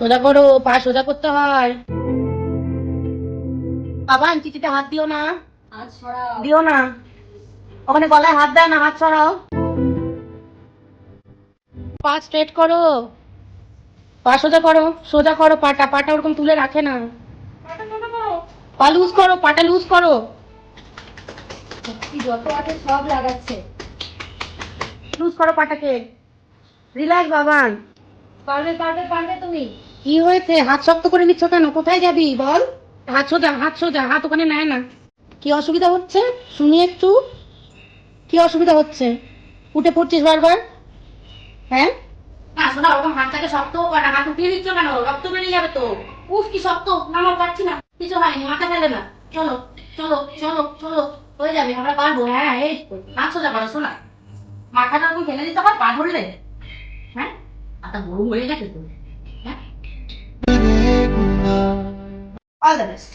সোজা করো, পা সোজা করতে হয়। বাবা চিঠিতে হাত দিও না, হাত সরাও। দিও না। ওখানে গলায় হাত দেয় না, হাত সরাও। পা স্ট্রেট করো, পা সোজা করো, সোজা করো পাটা, পাটা ওরকম তুলে রাখে না। পাটা সোজা করো, পা লুজ করো, পাটা লুজ করো। শক্তি যত আছে সব লাগাচ্ছে। লুজ করো পাটাকে। রিল্যাক্স বাবান। পারবে পারবে পারবে তুমি। কি হয়েছে? হাত শক্ত করে নিচ্ছ কেন? কোথায় যাবি বল? হাত সোজা, হাত সোজা, হাত ওখানে নেয় না। কি অসুবিধা হচ্ছে শুনি একটু। কি অসুবিধা হচ্ছে? উঠে পড়ছিস বারবার? হ্যাঁ না শোনা, ওরকম হাতটাকে শক্ত কর না। হাত উঠিয়ে দিচ্ছ কেন? রক্ত বেরিয়ে যাবে তো। উফ কি শক্ত, নামাও, পারছি না। কিছু হয়নি, মাথা ফেলে না। চলো চলো চলো চলো, হয়ে যাবে, আমরা পারবো। হ্যাঁ এই তো। হাত সোজা করো শোনা। মাথাটা ওরকম ফেলে দিতে হয়, পা ধরলে। হ্যাঁ মাথা গরম হয়ে গেছে তো। হ্যাঁ, অল দ্য বেস্ট।